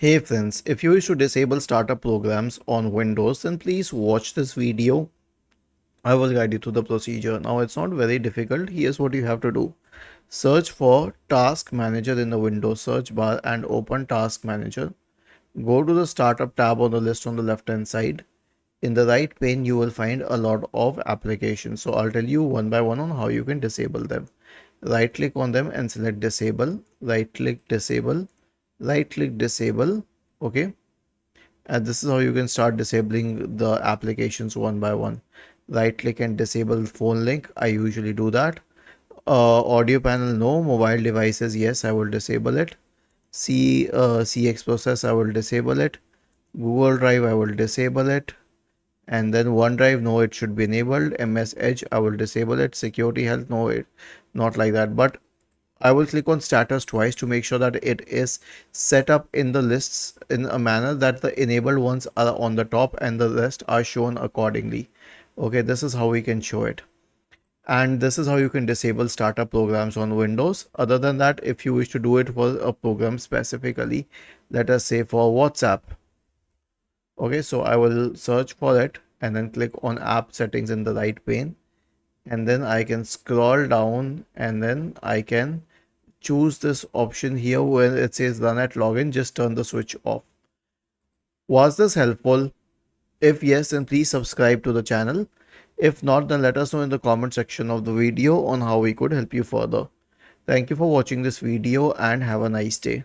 Hey friends, if you wish to disable startup programs on Windows, then please watch this video. I will guide you through the procedure. Now it's not very difficult. Here's what you have to do. Search for Task Manager in the Windows search bar and open Task Manager. Go to the Startup tab on the list on the left hand side. In the right pane, you will find a lot of applications. So I'll tell you one by one on how you can disable them. Right click on them and select Disable. Right click Disable. Right click Disable. Okay, and this is how you can start disabling the applications one by one. Right click and disable phone link. I usually do that. Audio panel, no. Mobile devices, yes, I will disable it. CX process, I will disable it. Google Drive, I will disable it. And then OneDrive, no, it should be enabled. MS Edge, I will disable it. Security Health, no, it not like that. But I will click on status twice to make sure that it is set up in the lists in a manner that the enabled ones are on the top and the rest are shown accordingly. Okay, this is how we can show it. And this is how you can disable startup programs on Windows. Other than that, if you wish to do it for a program specifically, let us say for WhatsApp. Okay, so I will search for it and then click on app settings in the right pane. And then I can scroll down and then I can choose this option here where it says run at login. Just turn the switch off. Was this helpful? If yes, then please subscribe to the channel. If not, then let us know in the comment section of the video on how we could help you further. Thank you for watching this video and have a nice day.